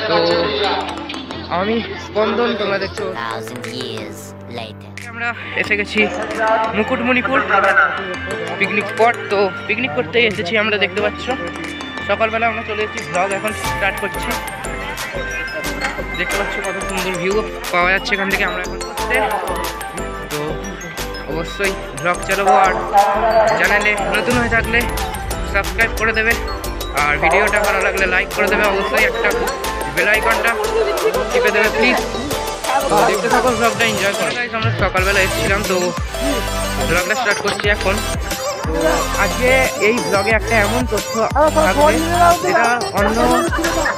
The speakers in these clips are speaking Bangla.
তো আমি স্পন্দন, তোমরা দেখছো আমরা এসে গেছি মুকুটমণিপুর পিকনিক স্পট। তো পিকনিক করতে এসেছি আমরা, দেখতে পাচ্ছ সকালবেলা আমরা চলে এসেছি, ব্লগ এখন স্টার্ট করছি। দেখতে পাচ্ছ কত সুন্দর ভিউ পাওয়া যাচ্ছে এখান থেকে আমরা এখন করতে। তো অবশ্যই ব্লগ চালাবো, আর চ্যানেলে নতুন হয়ে থাকলে সাবস্ক্রাইব করে দেবে, আর ভিডিওটা ভালো লাগলে লাইক করে দেবে, অবশ্যই একটা বেল আইকনটা টিপে দেবে প্লিজ। তো দেখতে থাকো, ব্লগটা এনজয় করো। আমরা সকালবেলা এসেছিলাম, তো ব্লগটা স্টার্ট করছি এখন। তো আজকে এই ব্লগে একটা এমন তথ্য থাকবে যেটা অন্য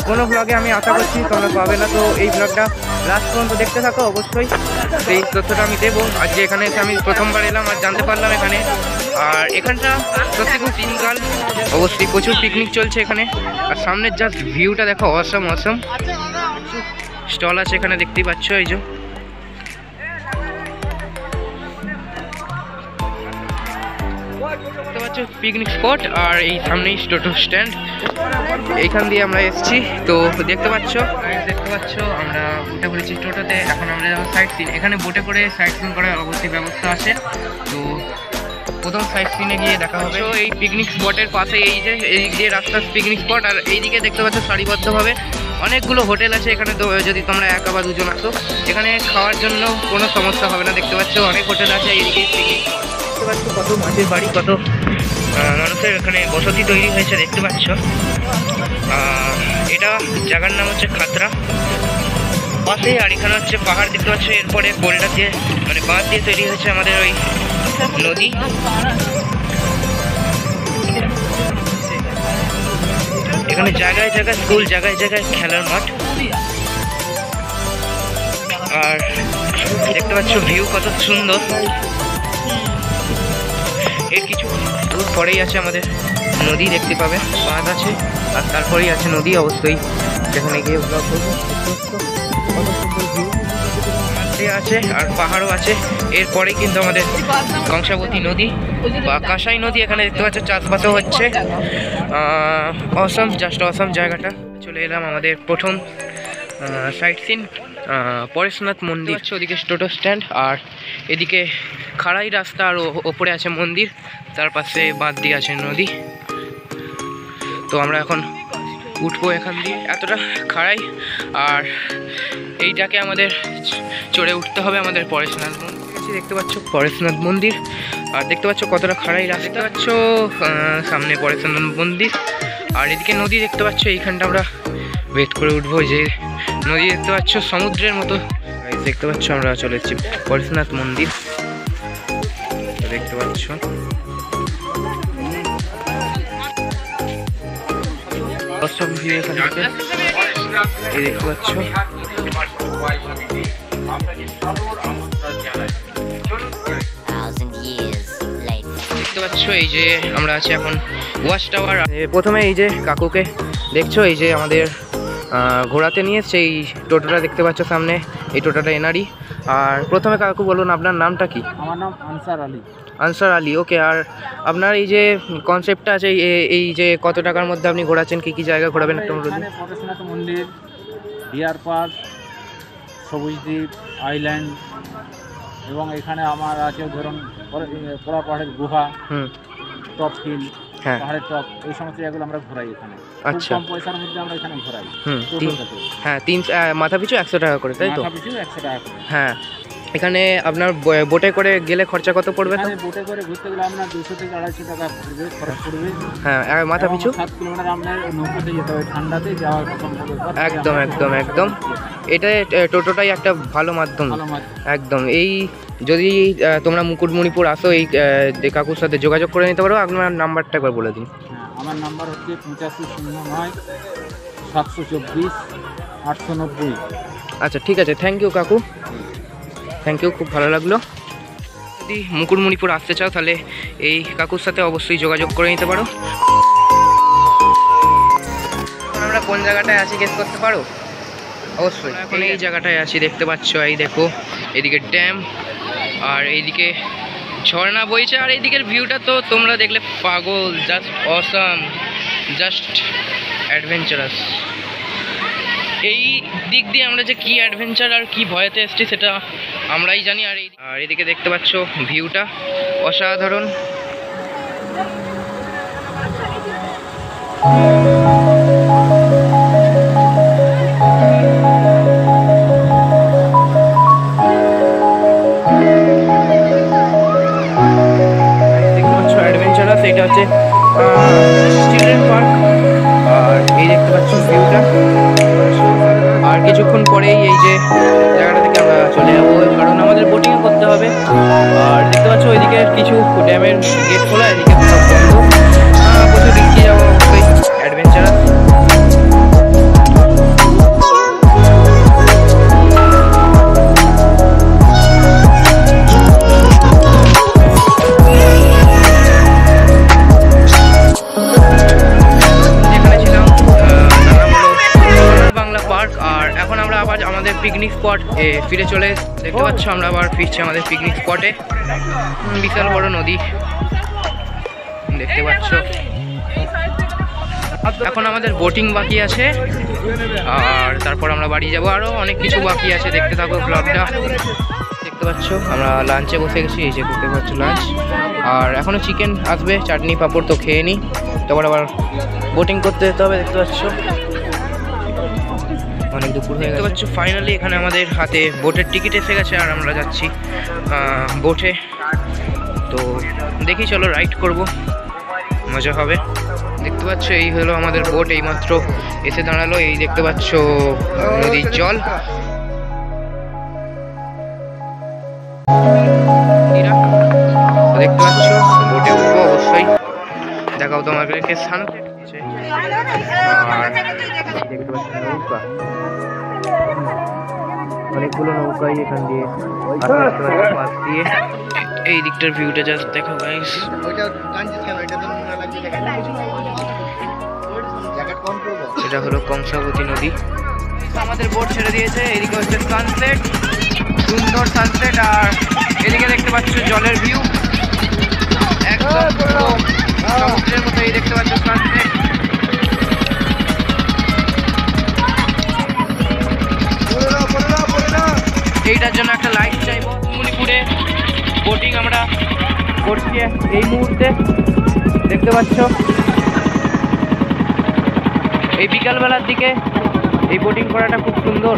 কোনো ব্লগে আমি আশা করছি তোমরা পাবে না। তো এই ব্লগটা লাস্ট পর্যন্ত দেখতে থাকো, অবশ্যই এই তথ্যটা আমি দেবো। আজকে এখানে এসে আমি প্রথমবার এলাম আর জানতে পারলাম এখানে, আর এখানটা সত্যি খুব দিনকাল, অবশ্যই প্রচুর পিকনিক চলছে এখানে। আর সামনের জাস্ট ভিউটা দেখো, অসম অসম। স্টল আছে এখানে, দেখতেই পাচ্ছ, এই যে দেখতে পাচ্ছ পিকনিক স্পট, আর এই সামনেই টোটো স্ট্যান্ড, এইখান দিয়ে আমরা এসেছি। তো দেখতে পাচ্ছ আমরা উঠে পড়েছি টোটোতে। এখন আমরা যাবো সাইট সিন। এখানে বোটে করে সাইট সিন করার অবশ্যই ব্যবস্থা আছে। তো প্রথম সাইট সিনে গিয়ে দেখা হবে। এই পিকনিক স্পটের পাশে এই যে রাস্তার পিকনিক স্পট, আর এইদিকে দেখতে পাচ্ছ সারিবদ্ধভাবে অনেকগুলো হোটেল আছে এখানে। তো যদি তোমরা একা বা দুজন আসো, এখানে খাওয়ার জন্য কোনো সমস্যা হবে না। দেখতে পাচ্ছ অনেক হোটেল আছে এইদিকে। দেখতে পাচ্ছ কত মাছের বাড়ি, কত মানুষের এখানে বসতি তৈরি হয়েছে, দেখতে পাচ্ছ। এটা জায়গার নাম হচ্ছে খাতরা পাশে, আর এখানে হচ্ছে পাহাড় দেখতে পাচ্ছ। এরপরে বোল্ডার দিয়ে মানে বাঁধ দিয়ে তৈরি হয়েছে আমাদের ওই নদী। এখানে জায়গায় জায়গায় স্কুল, জায়গায় জায়গায় খেলার মাঠ, আর দেখতে পাচ্ছ ভিউ কত সুন্দর। এর কিছু দূর পরেই আছে আমাদের নদী, দেখতে পাবে, বাঁধ আছে, আর তারপরেই আছে নদী। অবশ্যই সেখানে গিয়ে ব্লগ করবো। কত সুন্দর ভিউ আছে, আর পাহাড়ও আছে। এরপরেই কিন্তু আমাদের কংসাবতী নদী বা কাঁসাই নদী। এখানে দেখতে পাচ্ছ চাষবাসও হচ্ছে। অসম, জাস্ট অসম জায়গাটা। চলে এলাম আমাদের প্রথম সাইট সিন, পরেশনাথ মন্দির। ওদিকে টোটো স্ট্যান্ড, আর এদিকে খাড়াই রাস্তা, আর ওপরে আছে মন্দির, তার পাশে বাঁধ দিয়ে আছে নদী। তো আমরা এখন উঠবো এখান দিয়ে, এতটা খাড়াই, আর এইটাকে আমাদের চড়ে উঠতে হবে আমাদের পরেশনাথ মন্দির। দেখতে পাচ্ছ পরেশনাথ মন্দির, আর দেখতে পাচ্ছ কতটা খাড়াই রাস্তা। দেখতে পাচ্ছ সামনে পরেশনাথ মন্দির, আর এদিকে নদী দেখতে পাচ্ছ। এইখানটা আমরা ওয়েট করে উঠবো। যে নদী দেখতে পাচ্ছ সমুদ্রের মতো। দেখতে পাচ্ছ আমরা চলে এসেছি পরেশনাথ মন্দির, দেখতে পাচ্ছ। অসম ভিউ এখান থেকে, এই দেখতে পাচ্ছ। দেখতে পাচ্ছ এই যে আমরা আছি এখন ওয়াচ টাওয়ার। প্রথমে এই যে কাকুকে দেখছো, এই যে আমাদের ঘোরাতে নিয়ে এসছে এই টোটোটা দেখতে পাচ্ছ সামনে, এই টোটোটা এনারই। আর প্রথমে কাকু বলুন আপনার নামটা কি? আমার নাম আনসার আলী। আনসার আলী, ওকে। আর আপনার এই যে কনসেপ্টটা আছে, এই যে কত টাকার মধ্যে আপনি ঘোরাচ্ছেন, কি কি জায়গা ঘোরাবেন একটা বলুন। পরেশনাথ মন্দির, ডিয়ার পার্ক, সবুজদ্বীপ আইল্যান্ড, এবং এখানে আমার আছে ধরুন পোড়া পাহাড়ের গুহা, টপ হিল, পাহাড়ের টপ, এই সমস্ত জায়গাগুলো আমরা ঘোরাই এখানে। আচ্ছা, কম পয়সার মধ্যে আমরা এখানে ঘোরাই। হ্যাঁ, মাথা পিছু 100 টাকা করে, তাই তো? মাথা পিছু 100 টাকা করে। হ্যাঁ, এখানে আপনার বোটে করে গেলে খরচা কত পড়বে? তো বোটে করে ঘুরতে গেলে আপনার 200 থেকে 250 টাকা পড়বে, খরচ পড়বে। হ্যাঁ, মাথা পিছু 7 কিলোমিটার আপনার নৌকাতে যেতে হবে, ঠান্ডাতে যাওয়ার একদম একদম একদম। এটা টোটোটাই একটা ভালো মাধ্যম, একদম। এই যদি তোমরা মুকুটমণিপুর আসো, এই কাকুর সাথে যোগাযোগ করে নিতে পারো। আপনার নাম্বারটা একবার বলে দিন। আমার নাম্বার হচ্ছে 8509 724 890। আচ্ছা, ঠিক আছে, থ্যাংক ইউ কাকু, থ্যাংক ইউ, খুব ভালো লাগলো। যদি মুকুটমণিপুর আসতে চাও তাহলে এই কাকুর সাথে অবশ্যই যোগাযোগ করে নিতে পারো। আমরা কোন জায়গাটায় আছি গেস করতে পারো? অবশ্যই এখন এই জায়গাটায় আছি, দেখতে পাচ্ছ। এই দেখো, এদিকে ড্যাম, আর এইদিকে ঝর্ণা বইছে, আর এইদিকের ভিউটা তো তোমরা দেখলে পাগল, জাস্ট অসাম, জাস্ট অ্যাডভেঞ্চারাস। এই দিক দিয়ে আমরা যে কি অ্যাডভেঞ্চার আর কি ভয়েতে এসছি সেটা আমরাই জানি। আর এদিকে দেখতে পাচ্ছ ভিউটা অসাধারণ। অ্যাডভেঞ্চারাস, এটা হচ্ছে চিলড্রেন পার্ক। আর এই দেখতে পাচ্ছ ভিউটা। আর কিছুক্ষণ পরেই এই যে জায়গাটা থেকে আমরা চলে যাবো, কারণ আমাদের বোটিং করতে হবে। আর দেখতে পাচ্ছ ওইদিকে কিছু ড্যামের গেট খোলা, এদিকে সব বন্ধ। প্রচুর রিস্কি যাবো অবশ্যই অ্যাডভেঞ্চারাস। আমাদের পিকনিক স্পট ফিরে চলে দেখতে পাচ্ছ, আমরা আবার ফিরছি আমাদের পিকনিক স্পটে। বিশাল বড় নদী দেখতে পাচ্ছ। এখন আমাদের বোটিং বাকি আছে, আর তারপর আমরা বাড়ি যাব। আরও অনেক কিছু বাকি আছে, দেখতে থাকো ব্লগটা। দেখতে পাচ্ছ আমরা লাঞ্চে বসে গেছি, এই যে দেখতে পাচ্ছ লাঞ্চ। আর এখনও চিকেন আসবে, চাটনি পাঁপড় তো খেয়ে নিই, তারপর আবার বোটিং করতে যেতে হবে। দেখতে পাচ্ছ অনেক দুপুর হয়ে দেখতে পাচ্ছ। ফাইনালি এখানে আমাদের হাতে বোটের টিকিট এসে গেছে, আর আমরা যাচ্ছি বোটে। তো দেখি, চলো রাইড করব, মজা হবে। দেখতে পাচ্ছ এই হলো আমাদের বোট, এইমাত্র এসে দাঁড়ালো। এই দেখতে পাচ্ছ নদীর জল। দেখতে পাচ্ছ বোটে উঠবো অবশ্যই, দেখাও তোমাদেরকে সানসেট। আর দেখতে পাচ্ছ নৌকা, অনেকগুলো নৌকাই এখান দিয়ে পাশ দিয়ে। এই দিকটার ভিউটা জাস্ট দেখো গাইস। এটা হলো কংসাবতী নদী। আমাদের বোট ছেড়ে দিয়েছে, এদিকে হচ্ছে সানসেট, সুন্দর সানসেট। আর এদিকে দেখতে পাচ্ছ জলের ভিউ একদম সমুদ্রের মতো। এই দেখতে পাচ্ছ সানসেট। এইটার জন্য একটা লাইট চাইবো। মণিপুরে বোটিং আমরা করছি এই মুহূর্তে, দেখতে পাচ্ছ। এই বিকালবেলার দিকে এই বোটিং করাটা খুব সুন্দর।